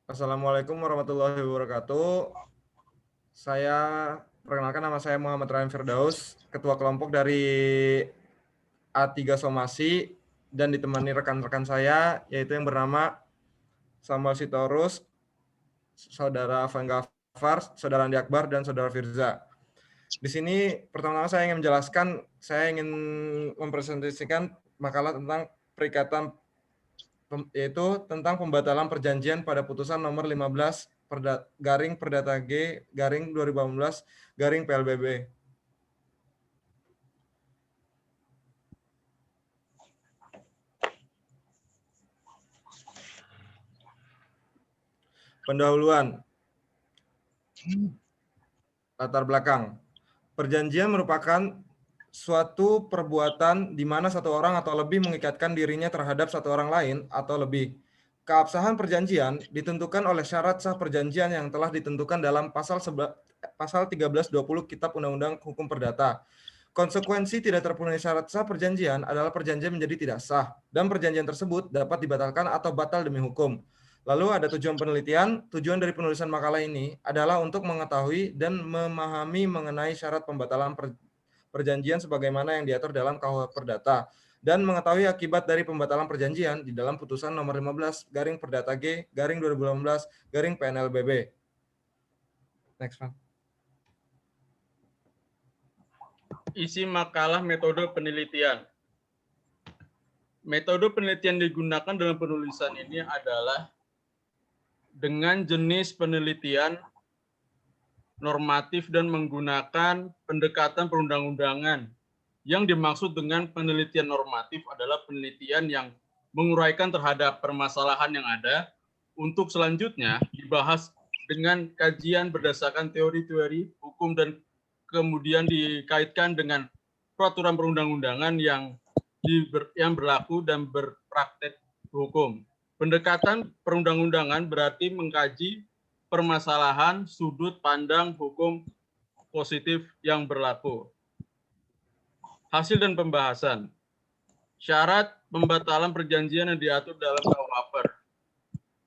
Assalamualaikum warahmatullahi wabarakatuh. Saya perkenalkan, nama saya Muhammad Rahim Firdaus, ketua kelompok dari A3 Somasi, dan ditemani rekan-rekan saya, yaitu yang bernama Samuel Sitorus, Saudara Afan Ghaffar, Saudara Andi Akbar, dan Saudara Firza. Di sini pertama-tama saya ingin menjelaskan, saya ingin mempresentasikan makalah tentang perikatan, yaitu tentang pembatalan perjanjian pada putusan nomor 15 garing Perdata G garing 2018 garing PLBB. Pendahuluan. Latar belakang. Perjanjian merupakan suatu perbuatan di mana satu orang atau lebih mengikatkan dirinya terhadap satu orang lain atau lebih. Keabsahan perjanjian ditentukan oleh syarat sah perjanjian yang telah ditentukan dalam pasal 1320 Kitab Undang-Undang Hukum Perdata. Konsekuensi tidak terpenuhi syarat sah perjanjian adalah perjanjian menjadi tidak sah, dan perjanjian tersebut dapat dibatalkan atau batal demi hukum. Lalu ada tujuan penelitian. Tujuan dari penulisan makalah ini adalah untuk mengetahui dan memahami mengenai syarat pembatalan perjanjian sebagaimana yang diatur dalam KUH Perdata, dan mengetahui akibat dari pembatalan perjanjian di dalam putusan nomor 15 garing Perdata G garing 2018 garing PNLBB. Next, Pak. Isi makalah metode penelitian. Metode penelitian digunakan dalam penulisan ini adalah dengan jenis penelitian normatif dan menggunakan pendekatan perundang-undangan. Yang dimaksud dengan penelitian normatif adalah penelitian yang menguraikan terhadap permasalahan yang ada untuk selanjutnya dibahas dengan kajian berdasarkan teori-teori hukum dan kemudian dikaitkan dengan peraturan perundang-undangan yang berlaku dan berpraktek hukum. Pendekatan perundang-undangan berarti mengkaji permasalahan sudut pandang hukum positif yang berlaku. Hasil dan pembahasan. Syarat pembatalan perjanjian yang diatur dalam KUHP.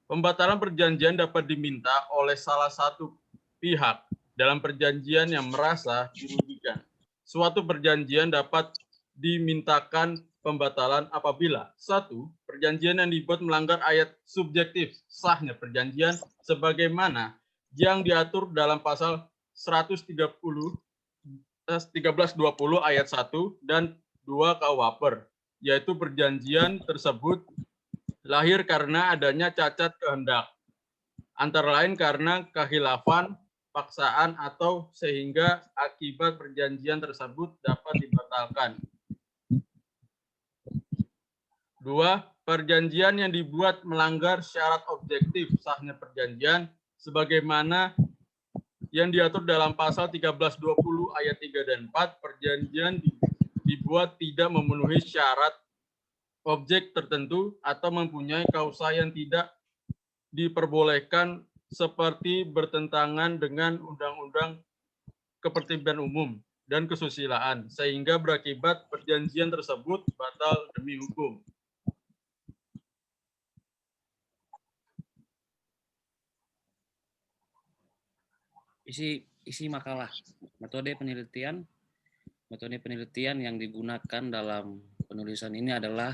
Pembatalan perjanjian dapat diminta oleh salah satu pihak dalam perjanjian yang merasa dirugikan. Suatu perjanjian dapat dimintakan pembatalan apabila: 1. Perjanjian yang dibuat melanggar ayat subjektif sahnya perjanjian sebagaimana yang diatur dalam pasal 1320 ayat 1 dan 2 KUHP, yaitu perjanjian tersebut lahir karena adanya cacat kehendak, antara lain karena kekhilafan, paksaan, atau sehingga akibat perjanjian tersebut dapat dibatalkan. 2. Perjanjian yang dibuat melanggar syarat objektif sahnya perjanjian sebagaimana yang diatur dalam pasal 1320 ayat 3 dan 4, perjanjian dibuat tidak memenuhi syarat objek tertentu atau mempunyai kausa yang tidak diperbolehkan seperti bertentangan dengan Undang-Undang Ketertiban Umum dan Kesusilaan, sehingga berakibat perjanjian tersebut batal demi hukum. Isi makalah. Metode penelitian yang digunakan dalam penulisan ini adalah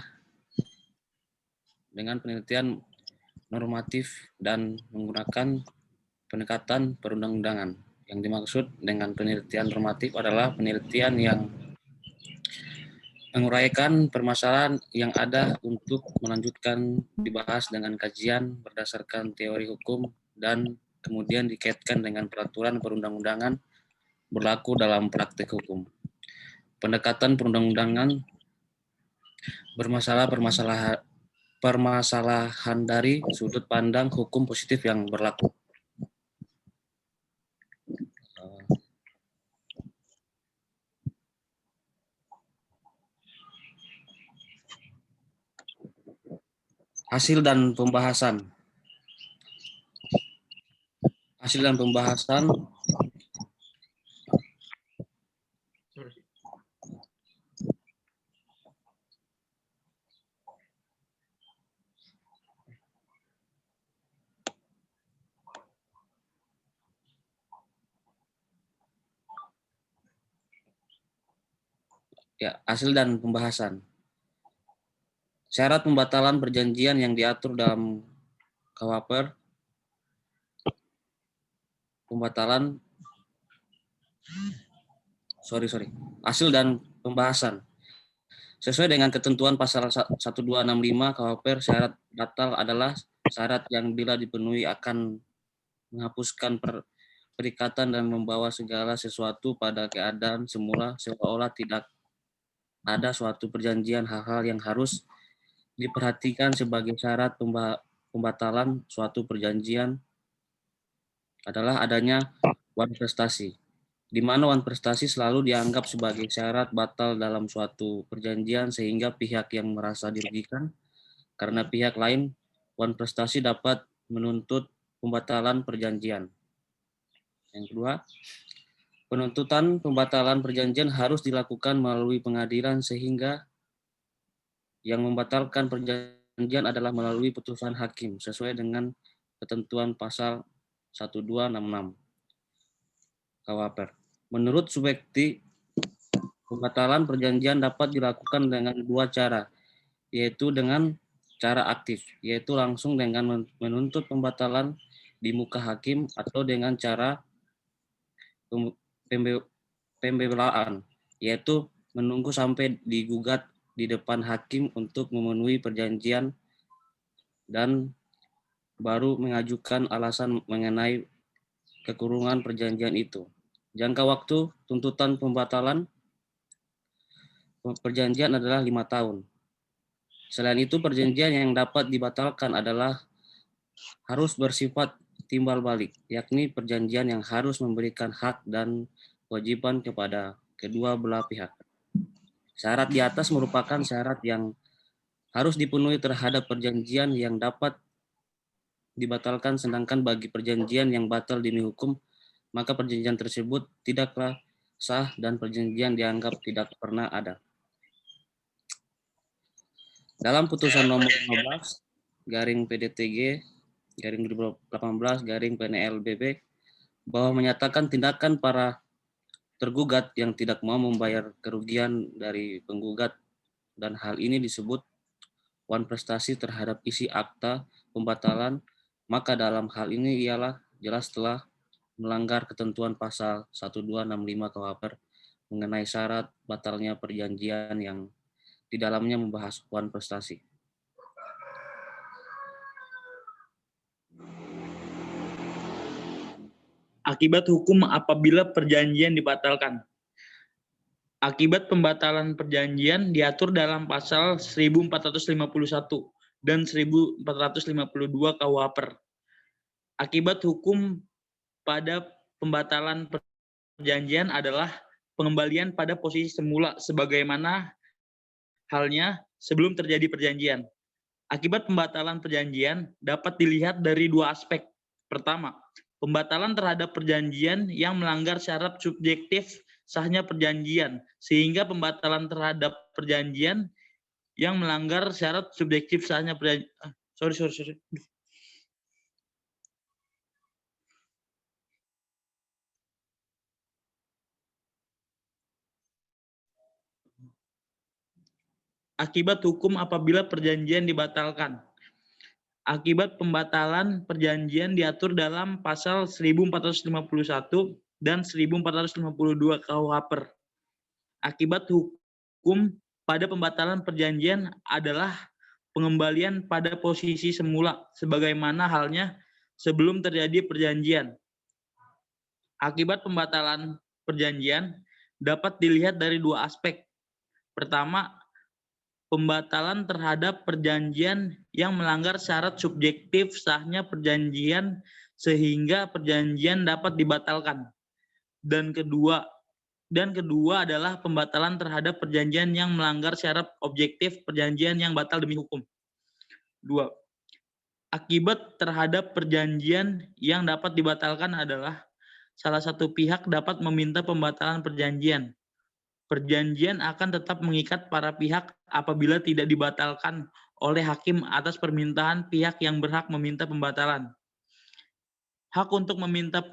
dengan penelitian normatif dan menggunakan pendekatan perundang-undangan. Yang dimaksud dengan penelitian normatif adalah penelitian yang menguraikan permasalahan yang ada untuk melanjutkan dibahas dengan kajian berdasarkan teori hukum dan kemudian dikaitkan dengan peraturan perundang-undangan berlaku dalam praktik hukum. Pendekatan perundang-undangan permasalahan dari sudut pandang hukum positif yang berlaku. Hasil dan pembahasan. Ya, hasil dan pembahasan. Syarat pembatalan perjanjian yang diatur dalam KUHP, hasil dan pembahasan. Sesuai dengan ketentuan pasal 1265 KUHP, syarat batal adalah syarat yang bila dipenuhi akan menghapuskan perikatan dan membawa segala sesuatu pada keadaan semula seolah-olah tidak ada suatu perjanjian. Hal-hal yang harus diperhatikan sebagai syarat pembatalan suatu perjanjian adalah adanya wan prestasi, di mana wan prestasi selalu dianggap sebagai syarat batal dalam suatu perjanjian sehingga pihak yang merasa dirugikan karena pihak lain wan prestasi dapat menuntut pembatalan perjanjian. Yang kedua, penuntutan pembatalan perjanjian harus dilakukan melalui pengadilan sehingga yang membatalkan perjanjian adalah melalui putusan hakim sesuai dengan ketentuan pasal 1266 KUHP. Menurut Subekti, pembatalan perjanjian dapat dilakukan dengan dua cara, yaitu dengan cara aktif, yaitu langsung dengan menuntut pembatalan di muka hakim, atau dengan cara pembelaan, yaitu menunggu sampai digugat di depan hakim untuk memenuhi perjanjian dan baru mengajukan alasan mengenai kekurungan perjanjian itu. Jangka waktu tuntutan pembatalan perjanjian adalah 5 tahun. Selain itu, perjanjian yang dapat dibatalkan adalah harus bersifat timbal balik, yakni perjanjian yang harus memberikan hak dan kewajiban kepada kedua belah pihak. Syarat di atas merupakan syarat yang harus dipenuhi terhadap perjanjian yang dapat dibatalkan, sedangkan bagi perjanjian yang batal demi hukum, maka perjanjian tersebut tidaklah sah dan perjanjian dianggap tidak pernah ada. Dalam putusan nomor 15 garing PDTG garing 2018 garing PNLBB bahwa menyatakan tindakan para tergugat yang tidak mau membayar kerugian dari penggugat, dan hal ini disebut wan prestasi terhadap isi akta pembatalan, maka dalam hal ini ialah jelas telah melanggar ketentuan pasal 1265 KUHP mengenai syarat batalnya perjanjian yang di dalamnya membahas wan prestasi. Akibat hukum apabila perjanjian dibatalkan. Akibat pembatalan perjanjian diatur dalam pasal 1451 dan 1452 KUHP. Akibat hukum pada pembatalan perjanjian adalah pengembalian pada posisi semula sebagaimana halnya sebelum terjadi perjanjian. Akibat pembatalan perjanjian dapat dilihat dari dua aspek. Pertama, pembatalan terhadap perjanjian yang melanggar syarat subjektif sahnya perjanjian, sehingga pembatalan terhadap perjanjian yang melanggar syarat subjektif sahnya perjanjian. Akibat hukum apabila perjanjian dibatalkan. Akibat pembatalan perjanjian diatur dalam pasal 1451 dan 1452 KUHP. Akibat hukum pada pembatalan perjanjian adalah pengembalian pada posisi semula sebagaimana halnya sebelum terjadi perjanjian. Akibat pembatalan perjanjian dapat dilihat dari dua aspek. Pertama, pembatalan terhadap perjanjian yang melanggar syarat subjektif sahnya perjanjian sehingga perjanjian dapat dibatalkan. Dan kedua adalah pembatalan terhadap perjanjian yang melanggar syarat objektif perjanjian yang batal demi hukum. 2. Akibat terhadap perjanjian yang dapat dibatalkan adalah salah satu pihak dapat meminta pembatalan perjanjian. Perjanjian akan tetap mengikat para pihak apabila tidak dibatalkan oleh hakim atas permintaan pihak yang berhak meminta pembatalan. Hak untuk meminta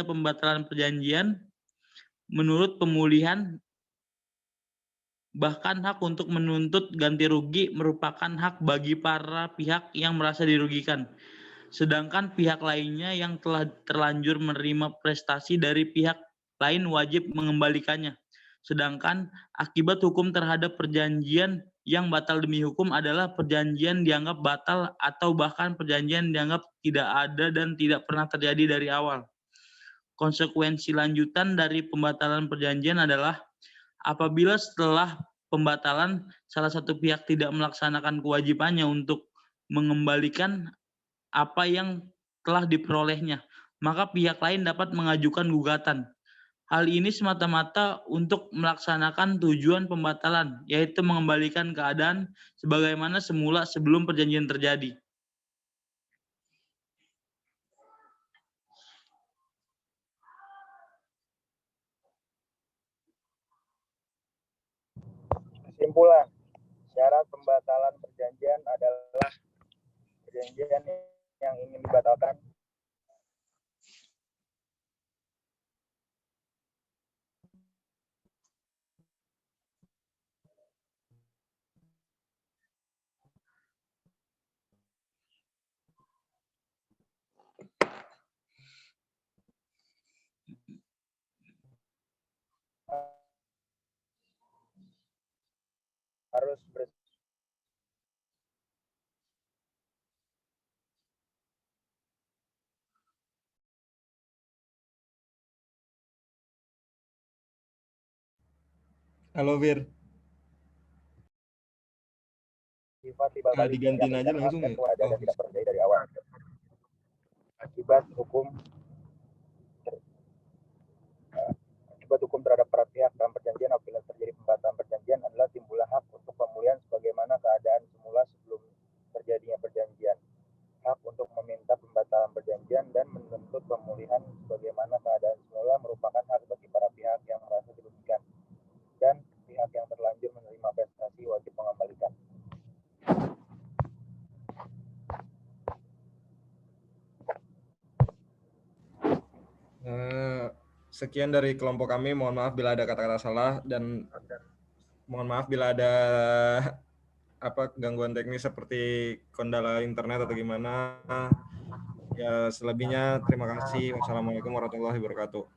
pembatalan perjanjian menurut pemulihan, bahkan hak untuk menuntut ganti rugi merupakan hak bagi para pihak yang merasa dirugikan. Sedangkan pihak lainnya yang telah terlanjur menerima prestasi dari pihak lain wajib mengembalikannya. Sedangkan akibat hukum terhadap perjanjian yang batal demi hukum adalah perjanjian dianggap batal atau bahkan perjanjian dianggap tidak ada dan tidak pernah terjadi dari awal. Konsekuensi lanjutan dari pembatalan perjanjian adalah apabila setelah pembatalan salah satu pihak tidak melaksanakan kewajibannya untuk mengembalikan apa yang telah diperolehnya, maka pihak lain dapat mengajukan gugatan. Hal ini semata-mata untuk melaksanakan tujuan pembatalan, yaitu mengembalikan keadaan sebagaimana semula sebelum perjanjian terjadi. Kesimpulan, syarat pembatalan perjanjian adalah perjanjian yang ingin dibatalkan harus Halo Fir. bersifat timbal balik Digantiin yang aja mencatat langsung dan ya. kewajiban dan tidak terjadi dari awal. Akibat hukum terhadap para pihak dalam perjanjian apabila terjadi pembatalan perjanjian adalah timbullah hak untuk pemulihan sebagaimana keadaan semula sebelum terjadinya perjanjian. Hak untuk meminta pembatalan perjanjian dan menuntut pemulihan sebagaimana keadaan semula merupakan hak bagi para pihak yang merasa dirugikan dan pihak yang terlanjur menerima prestasi wajib mengembalikan. Sekian dari kelompok kami. Mohon maaf bila ada kata-kata salah dan mohon maaf bila ada gangguan teknis seperti kendala internet atau gimana. Ya selebihnya terima kasih. Wassalamualaikum warahmatullahi wabarakatuh.